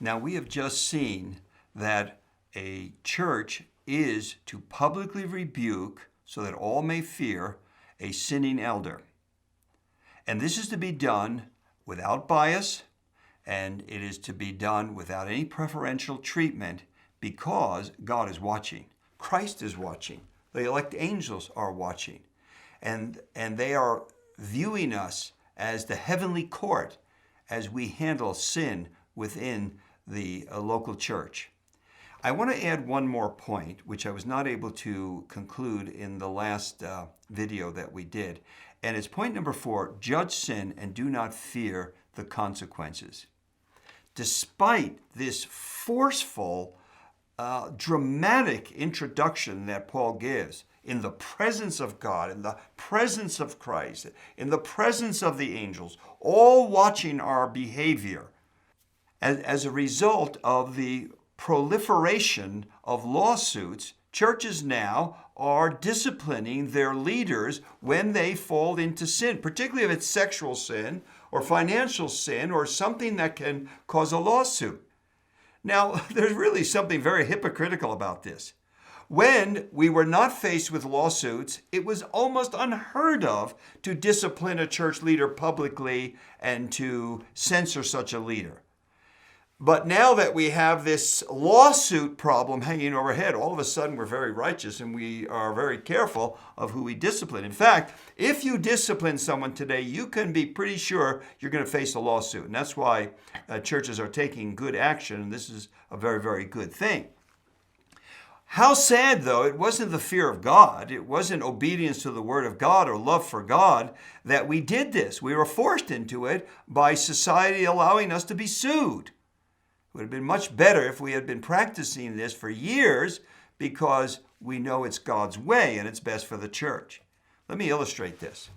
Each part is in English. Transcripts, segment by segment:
Now, we have just seen that a church is to publicly rebuke, so that all may fear, a sinning elder. And this is to be done without bias, and it is to be done without any preferential treatment, because God is watching. Christ is watching. The elect angels are watching. And they are viewing us as the heavenly court as we handle sin within the local church. I want to add one more point, which I was not able to conclude in the last video that we did. And it's point number 4, judge sin and do not fear the consequences. Despite this forceful, dramatic introduction that Paul gives, in the presence of God, in the presence of Christ, in the presence of the angels, all watching our behavior, as a result of the proliferation of lawsuits, churches now are disciplining their leaders when they fall into sin, particularly if it's sexual sin or financial sin or something that can cause a lawsuit. Now, there's really something very hypocritical about this. When we were not faced with lawsuits, it was almost unheard of to discipline a church leader publicly and to censor such a leader. But now that we have this lawsuit problem hanging overhead, all of a sudden we're very righteous and we are very careful of who we discipline. In fact, if you discipline someone today, you can be pretty sure you're going to face a lawsuit. And that's why churches are taking good action, and this is a very, very good thing. How sad, though, it wasn't the fear of God, it wasn't obedience to the Word of God or love for God that we did this. We were forced into it by society allowing us to be sued. It would have been much better if we had been practicing this for years, because we know it's God's way and it's best for the church. Let me illustrate this.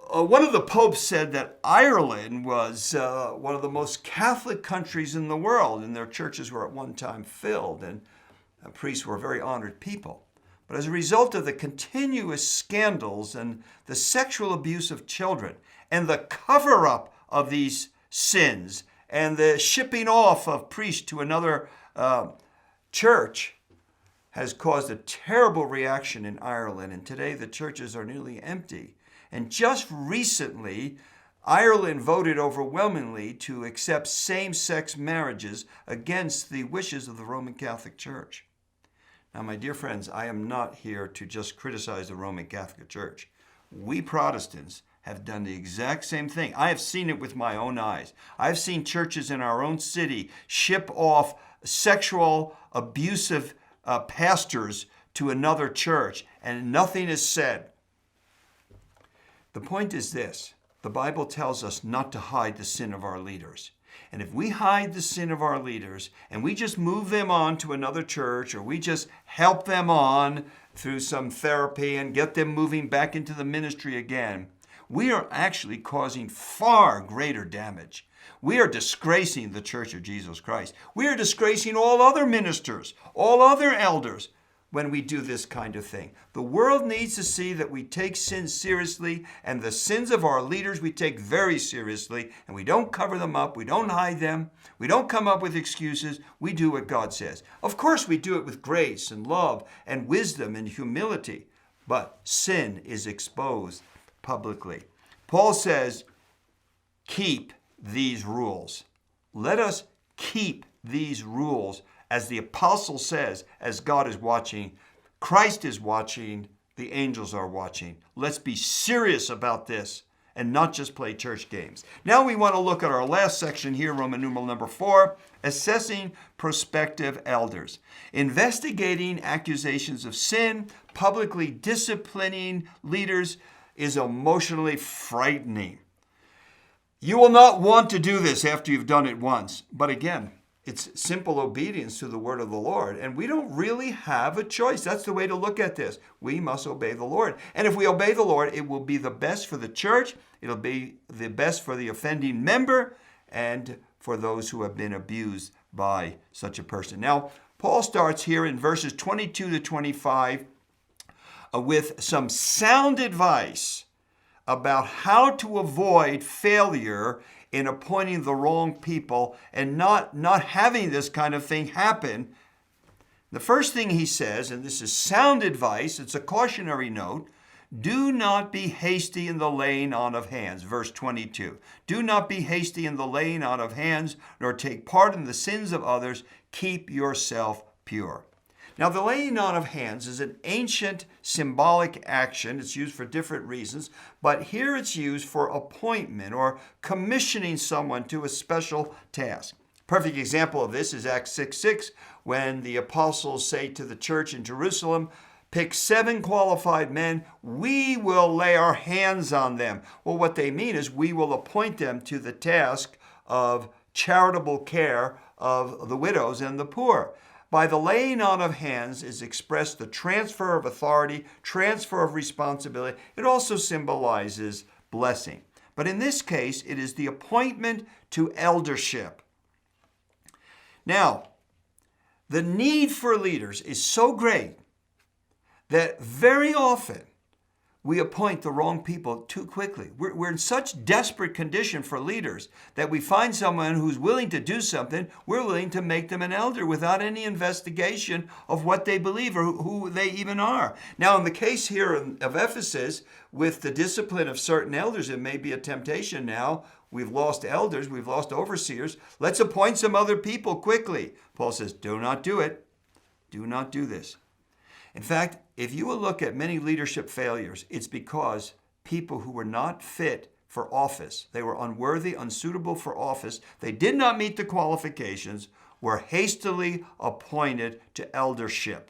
One of the popes said that Ireland was one of the most Catholic countries in the world, and their churches were at one time filled, and priests were very honored people. But as a result of the continuous scandals and the sexual abuse of children and the cover-up of these sins and the shipping off of priests to another church has caused a terrible reaction in Ireland. And today the churches are nearly empty. And just recently, Ireland voted overwhelmingly to accept same-sex marriages against the wishes of the Roman Catholic Church. Now, my dear friends, I am not here to just criticize the Roman Catholic Church. We Protestants have done the exact same thing. I have seen it with my own eyes. I've seen churches in our own city ship off sexual abusive pastors to another church, and nothing is said. The point is this: the Bible tells us not to hide the sin of our leaders. And if we hide the sin of our leaders and we just move them on to another church, or we just help them on through some therapy and get them moving back into the ministry again, we are actually causing far greater damage. We are disgracing the Church of Jesus Christ. We are disgracing all other ministers, all other elders, when we do this kind of thing. The world needs to see that we take sin seriously, and the sins of our leaders we take very seriously, and we don't cover them up, we don't hide them, we don't come up with excuses, we do what God says. Of course we do it with grace and love and wisdom and humility, but sin is exposed publicly. Paul says, keep these rules. Let us keep these rules, as the apostle says, as God is watching, Christ is watching, the angels are watching. Let's be serious about this and not just play church games. Now we want to look at our last section here, Roman numeral number 4, assessing prospective elders. Investigating accusations of sin, publicly disciplining leaders is emotionally frightening. You will not want to do this after you've done it once. But again, it's simple obedience to the word of the Lord. And we don't really have a choice. That's the way to look at this. We must obey the Lord. And if we obey the Lord, it will be the best for the church. It'll be the best for the offending member and for those who have been abused by such a person. Now, Paul starts here in verses 22 to 25 with some sound advice about how to avoid failure in appointing the wrong people and not having this kind of thing happen. The first thing he says, and this is sound advice, it's a cautionary note, do not be hasty in the laying on of hands. Verse 22. Do not be hasty in the laying on of hands, nor take part in the sins of others. Keep yourself pure. Now, the laying on of hands is an ancient symbolic action. It's used for different reasons, but here it's used for appointment or commissioning someone to a special task. Perfect example of this is Acts 6:6, when the apostles say to the church in Jerusalem, pick 7 qualified men, we will lay our hands on them. Well, what they mean is we will appoint them to the task of charitable care of the widows and the poor. By the laying on of hands is expressed the transfer of authority, transfer of responsibility. It also symbolizes blessing. But in this case, it is the appointment to eldership. Now, the need for leaders is so great that very often we appoint the wrong people too quickly. We're in such desperate condition for leaders that we find someone who's willing to do something, we're willing to make them an elder without any investigation of what they believe or who they even are. Now, in the case here of Ephesus, with the discipline of certain elders, it may be a temptation now. We've lost elders, we've lost overseers. Let's appoint some other people quickly. Paul says, do not do it. Do not do this. In fact, if you will look at many leadership failures, it's because people who were not fit for office, they were unworthy, unsuitable for office, they did not meet the qualifications, were hastily appointed to eldership.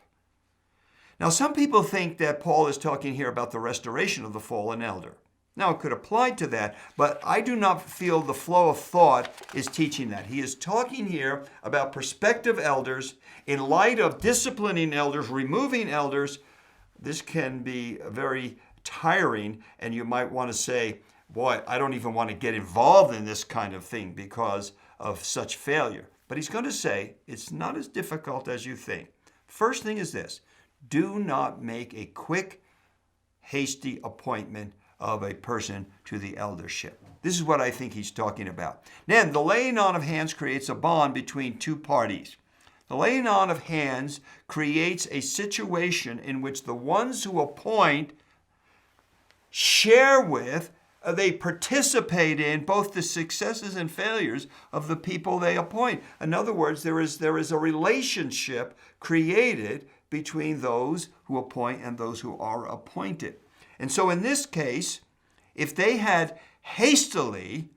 Now, some people think that Paul is talking here about the restoration of the fallen elder. Now, it could apply to that, but I do not feel the flow of thought is teaching that. He is talking here about prospective elders in light of disciplining elders, removing elders. This can be very tiring, and you might want to say, boy, I don't even want to get involved in this kind of thing because of such failure. But he's going to say it's not as difficult as you think. First thing is this: do not make a quick, hasty appointment of a person to the eldership. This is what I think he's talking about. Then the laying on of hands creates a bond between two parties. The laying on of hands creates a situation in which the ones who appoint share with, they participate in both the successes and failures of the people they appoint. In other words, there is a relationship created between those who appoint and those who are appointed. And so in this case, if they had hastily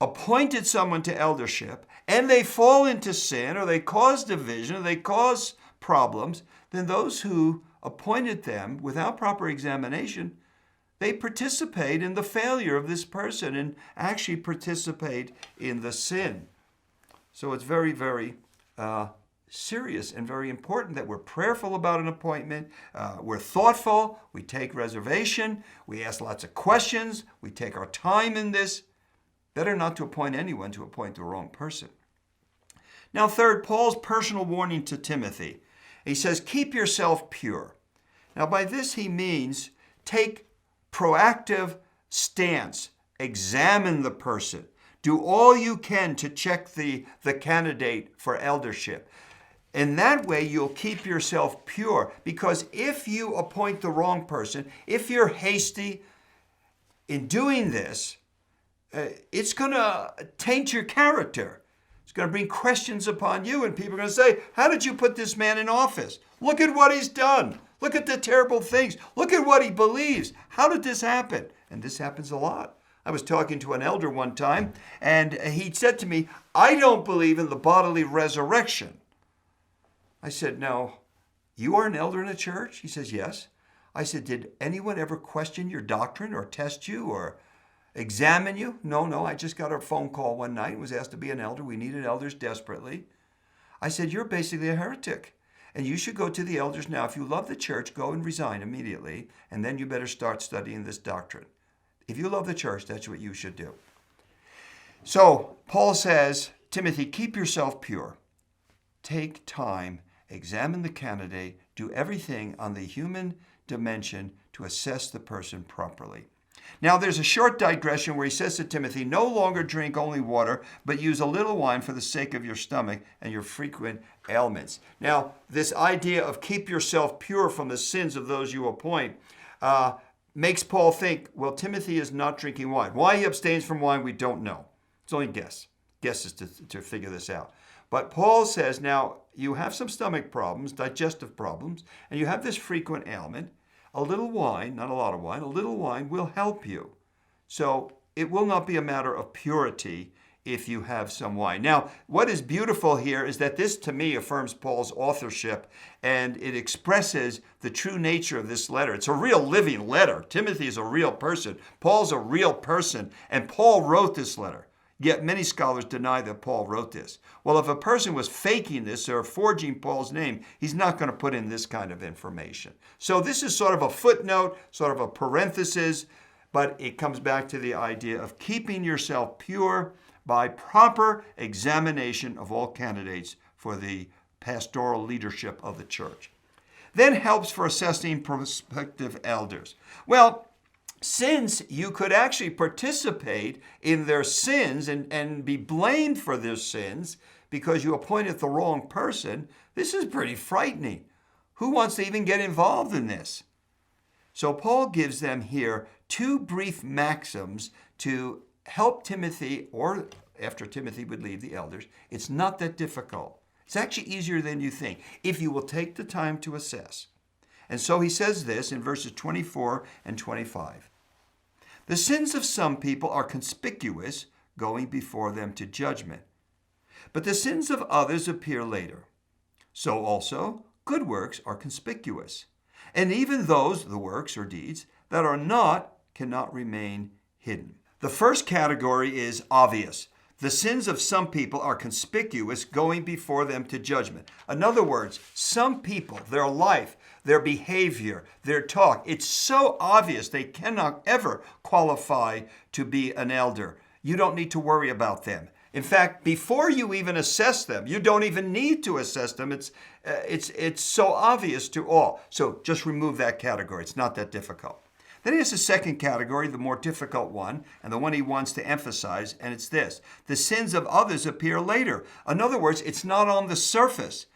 appointed someone to eldership and they fall into sin or they cause division or they cause problems, then those who appointed them without proper examination, they participate in the failure of this person and actually participate in the sin. So it's very, very serious and very important that we're prayerful about an appointment. We're thoughtful. We take reservation. We ask lots of questions. We take our time in this. Better not to appoint anyone to appoint the wrong person. Now, third, Paul's personal warning to Timothy. He says, keep yourself pure. Now, by this he means take proactive stance. Examine the person. Do all you can to check the candidate for eldership. In that way, you'll keep yourself pure, because if you appoint the wrong person, if you're hasty in doing this, it's going to taint your character. It's going to bring questions upon you, and people are going to say, how did you put this man in office? Look at what he's done. Look at the terrible things. Look at what he believes. How did this happen? And this happens a lot. I was talking to an elder one time, and he said to me, I don't believe in the bodily resurrection. I said, no, you are an elder in a church? He says, yes. I said, did anyone ever question your doctrine or test you or examine you? No, I just got a phone call one night, was asked to be an elder. We needed elders desperately. I said, you're basically a heretic, and you should go to the elders now. If you love the church, go and resign immediately, and then you better start studying this doctrine. If you love the church, that's what you should do. So Paul says, Timothy, keep yourself pure. Take time. Examine the candidate, do everything on the human dimension to assess the person properly. Now there's a short digression where he says to Timothy, no longer drink only water, but use a little wine for the sake of your stomach and your frequent ailments. Now, this idea of keep yourself pure from the sins of those you appoint makes Paul think, well, Timothy is not drinking wine. Why he abstains from wine, we don't know. It's only guesses to figure this out. But Paul says, now, you have some stomach problems, digestive problems, and you have this frequent ailment. A little wine, not a lot of wine, a little wine will help you. So it will not be a matter of purity if you have some wine. Now, what is beautiful here is that this, to me, affirms Paul's authorship, and it expresses the true nature of this letter. It's a real living letter. Timothy is a real person. Paul's a real person, and Paul wrote this letter. Yet many scholars deny that Paul wrote this. Well, if a person was faking this or forging Paul's name, he's not going to put in this kind of information. So this is sort of a footnote, sort of a parenthesis, but it comes back to the idea of keeping yourself pure by proper examination of all candidates for the pastoral leadership of the church. Then helps for assessing prospective elders. Well, since you could actually participate in their sins and be blamed for their sins because you appointed the wrong person, this is pretty frightening. Who wants to even get involved in this? So Paul gives them here two brief maxims to help Timothy, or after Timothy would leave the elders. It's not that difficult. It's actually easier than you think if you will take the time to assess. And so he says this in verses 24 and 25. The sins of some people are conspicuous, going before them to judgment. But the sins of others appear later. So also, good works are conspicuous. And even those, the works or deeds, that are not, cannot remain hidden. The first category is obvious. The sins of some people are conspicuous, going before them to judgment. In other words, some people, their life, their behavior, their talk, it's so obvious they cannot ever qualify to be an elder. You don't need to worry about them. In fact, before you even assess them, you don't even need to assess them. It's so obvious to all. So just remove that category. It's not that difficult. Then he has a second category, the more difficult one, and the one he wants to emphasize, and it's this. The sins of others appear later. In other words, it's not on the surface.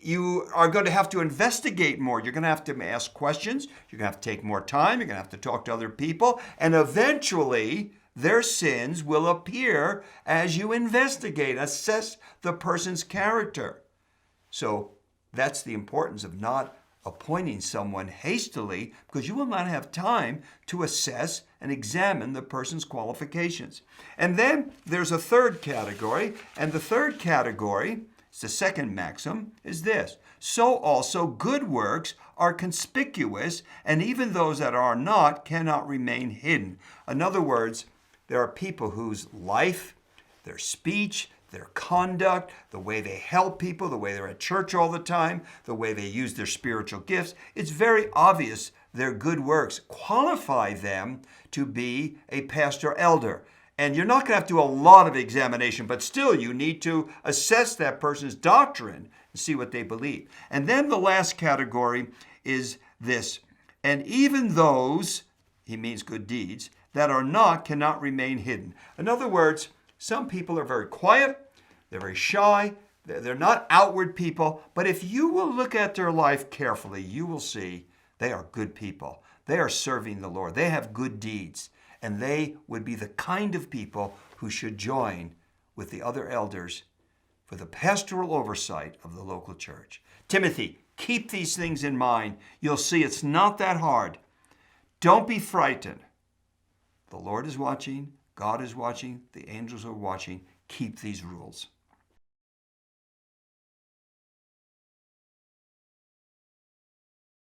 You are going to have to investigate more. You're going to have to ask questions. You're going to have to take more time. You're going to have to talk to other people. And eventually, their sins will appear as you investigate, assess the person's character. So that's the importance of not appointing someone hastily, because you will not have time to assess and examine the person's qualifications. And then there's a third category, and the third category, it's the second maxim, is this. So also good works are conspicuous, and even those that are not cannot remain hidden. In other words, there are people whose life, their speech, their conduct, the way they help people, the way they're at church all the time, the way they use their spiritual gifts, it's very obvious their good works qualify them to be a pastor elder. And you're not going to have to do a lot of examination, but still you need to assess that person's doctrine and see what they believe. And then the last category is this. And even those, he means good deeds, that are not cannot remain hidden. In other words, some people are very quiet, they're very shy, they're not outward people, but if you will look at their life carefully, you will see they are good people. They are serving the Lord. They have good deeds, and they would be the kind of people who should join with the other elders for the pastoral oversight of the local church. Timothy, keep these things in mind. You'll see it's not that hard. Don't be frightened. The Lord is watching. God is watching. The angels are watching. Keep these rules.